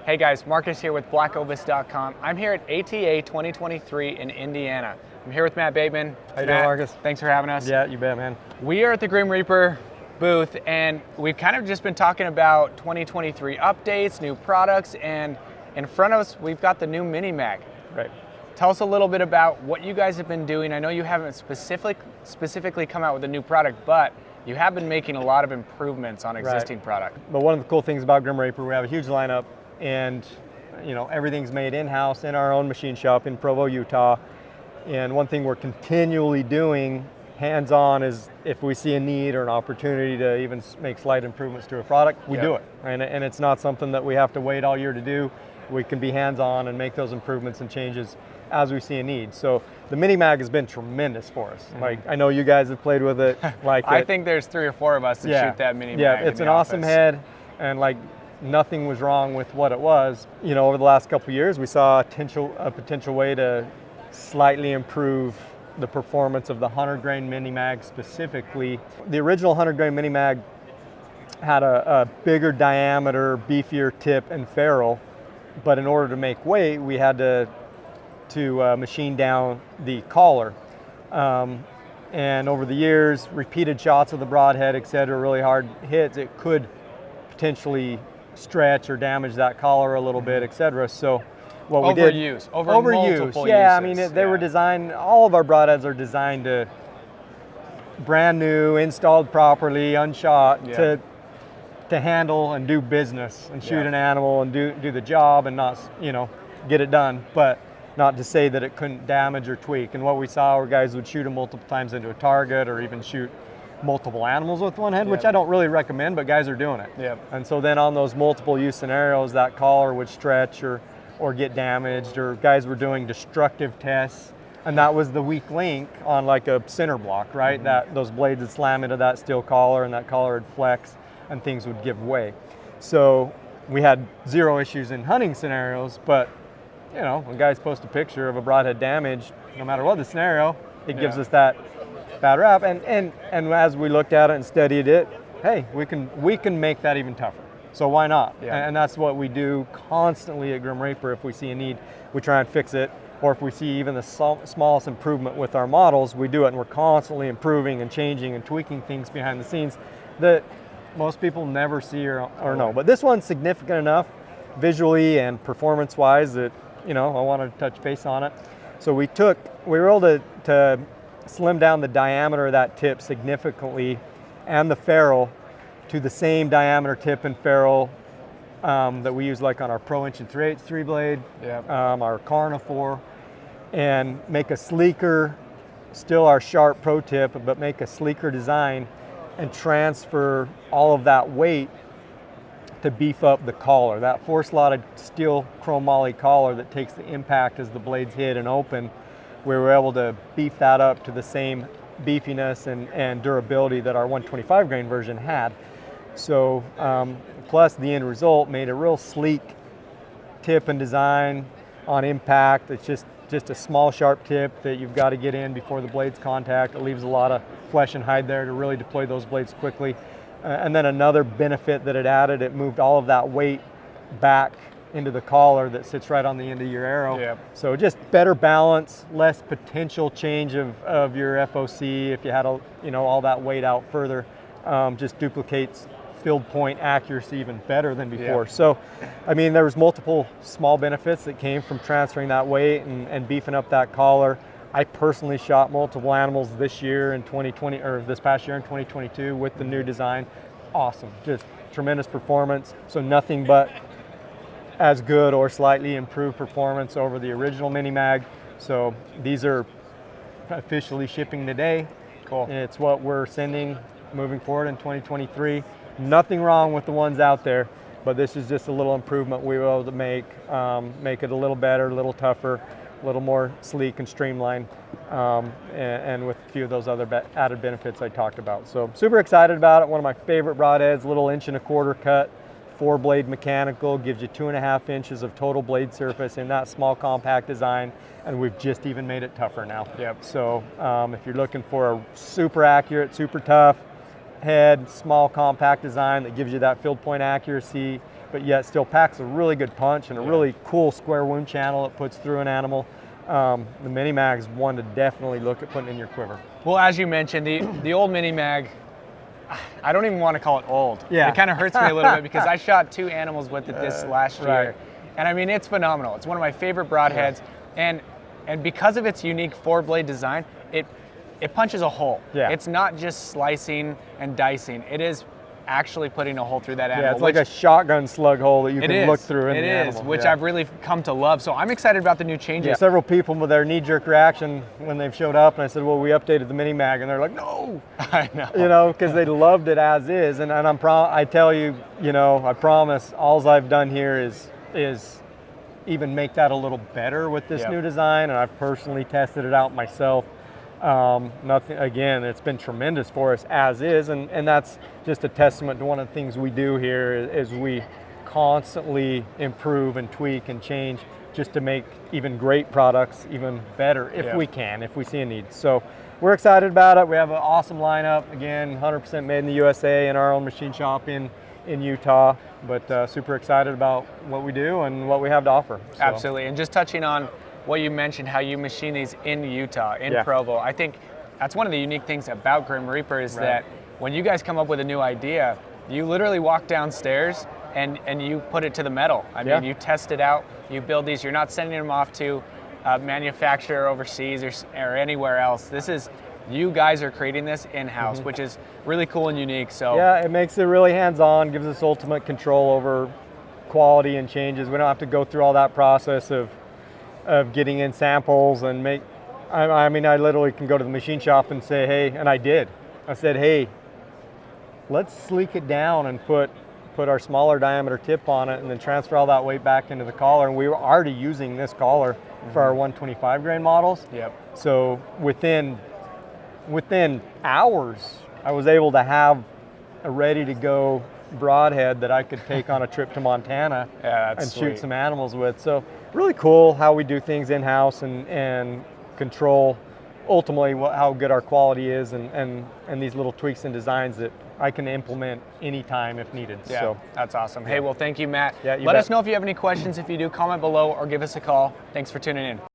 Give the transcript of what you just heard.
Hey guys, Marcus here with BlackOvis.com. I'm here at ATA 2023 in Indiana. I'm here with Matt Bateman. How you doing, Marcus? Thanks for having us. Yeah, you bet, man. We are at the Grim Reaper booth, and we've kind of just been talking about 2023 updates, new products, and in front of us, we've got the new Mini-Mag. Right. Tell us a little bit about what you guys have been doing. I know you haven't specifically come out with a new product, but you have been making a lot of improvements on existing product. But one of the cool things about Grim Reaper, we have a huge lineup, and everything's made in-house in our own machine shop in Provo, Utah. And one thing we're continually doing hands-on is if we see a need or an opportunity to even make slight improvements to a product, we do it. And it's not something that we have to wait all year to do. We can be hands-on and make those improvements and changes as we see a need. So the Mini-Mag has been tremendous for us. Like, I know you guys have played with it. I think there's 3 or 4 of us that shoot that Mini-Mag. Yeah, it's an awesome head, and nothing was wrong with what it was. Over the last couple of years, we saw a potential way to slightly improve the performance of the 100-grain Mini-Mag specifically. The original 100-grain Mini-Mag had a bigger diameter, beefier tip and ferrule, but in order to make weight, we had to machine down the collar. And over the years, repeated shots of the broadhead, et cetera, really hard hits, it could potentially stretch or damage that collar a little bit, et cetera. So what we did... Overuse. Yeah, uses. I mean, they were designed, all of our broadheads are designed to brand new, installed properly, unshot, to handle and do business and shoot an animal and do the job and not, get it done. But not to say that it couldn't damage or tweak. And what we saw were guys would shoot them multiple times into a target or even shoot multiple animals with one head, which I don't really recommend, but guys are doing it. And so then on those multiple use scenarios, that collar would stretch or get damaged, or guys were doing destructive tests, and that was the weak link on like a center block, right? That those blades would slam into that steel collar and that collar would flex and things would give way. So we had 0 issues in hunting scenarios, but when guys post a picture of a broadhead damaged, no matter what the scenario, it gives us that bad rap. And as we looked at it and studied it, hey, we can make that even tougher. So why not? And that's what we do constantly at Grim Reaper. If we see a need, we try and fix it. Or if we see even the smallest improvement with our models, we do it, and we're constantly improving and changing and tweaking things behind the scenes that most people never see or know. But this one's significant enough visually and performance-wise that I wanted to touch base on it. So we were able to slim down the diameter of that tip significantly and the ferrule to the same diameter tip and ferrule that we use like on our Pro Inch and 3/8 3-blade, our Carnivore, and make a sleeker, still our sharp Pro tip, but make a sleeker design and transfer all of that weight to beef up the collar. That 4-slotted steel chromoly collar that takes the impact as the blades hit and open, we were able to beef that up to the same beefiness and durability that our 125 grain version had. So plus the end result made a real sleek tip and design on impact. It's just a small sharp tip that you've got to get in before the blades contact. It leaves a lot of flesh and hide there to really deploy those blades quickly. And then another benefit that it added, it moved all of that weight back into the collar that sits right on the end of your arrow. So just better balance, less potential change of your FOC if you had all that weight out further. Just duplicates field point accuracy even better than before. So, I mean, there was multiple small benefits that came from transferring that weight and beefing up that collar. I personally shot multiple animals this year in 2020, or this past year in 2022 with the new design. Awesome, just tremendous performance. So nothing but as good or slightly improved performance over the original Mini-Mag. So these are officially shipping today. Cool. It's what we're sending moving forward in 2023. Nothing wrong with the ones out there, but this is just a little improvement we were able to make it a little better, a little tougher, a little more sleek and streamlined, and with a few of those other added benefits I talked about. So super excited about it. One of my favorite broadheads, little 1.25 inch cut, 4-blade mechanical, gives you 2.5 inches of total blade surface in that small compact design, and we've just even made it tougher now. So if you're looking for a super accurate, super tough head, small compact design that gives you that field point accuracy, but yet still packs a really good punch and a really cool square wound channel it puts through an animal. The Mini-Mag is one to definitely look at putting in your quiver. Well, as you mentioned, the old Mini-Mag, I don't even want to call it old. Yeah. It kind of hurts me a little bit because I shot 2 animals with it this last year. And I mean, it's phenomenal. It's one of my favorite broadheads. And because of its unique 4-blade design, it punches a hole. Yeah. It's not just slicing and dicing. It is actually putting a hole through that animal. Yeah, it's like a shotgun slug hole that you can look through in the animal. It is, which I've really come to love. So I'm excited about the new changes. Yeah. Several people with their knee-jerk reaction when they've showed up, and I said, well, we updated the Mini-Mag, and they're like, no. I know. You know, because they loved it as is. And I tell you, you know, I promise, all I've done here is even make that a little better with this new design, and I've personally tested it out myself. Nothing, again, it's been tremendous for us as is, and that's just a testament to one of the things we do here is we constantly improve and tweak and change just to make even great products even better if we can, if we see a need. So we're excited about it. We have an awesome lineup, again, 100% made in the USA in our own machine shop in Utah, but super excited about what we do and what we have to offer. So. Absolutely, and just touching on what you mentioned, how you machine these in Utah, in Provo. I think that's one of the unique things about Grim Reaper is that when you guys come up with a new idea, you literally walk downstairs and you put it to the metal. I mean, you test it out, you build these, you're not sending them off to a manufacturer overseas or anywhere else. This is, you guys are creating this in-house, which is really cool and unique. So yeah, it makes it really hands-on, gives us ultimate control over quality and changes. We don't have to go through all that process of getting in samples and I mean, I literally can go to the machine shop and say, hey, and I did. I said, hey, let's sleek it down and put our smaller diameter tip on it and then transfer all that weight back into the collar. And we were already using this collar for our 125 grain models. So within hours, I was able to have a ready to go broadhead that I could take on a trip to Montana and shoot some animals with. So really cool how we do things in-house and control ultimately how good our quality is and these little tweaks and designs that I can implement anytime if needed. Yeah, so that's awesome. Hey, well, thank you, Matt. Yeah, Let us know if you have any questions. If you do, comment below or give us a call. Thanks for tuning in.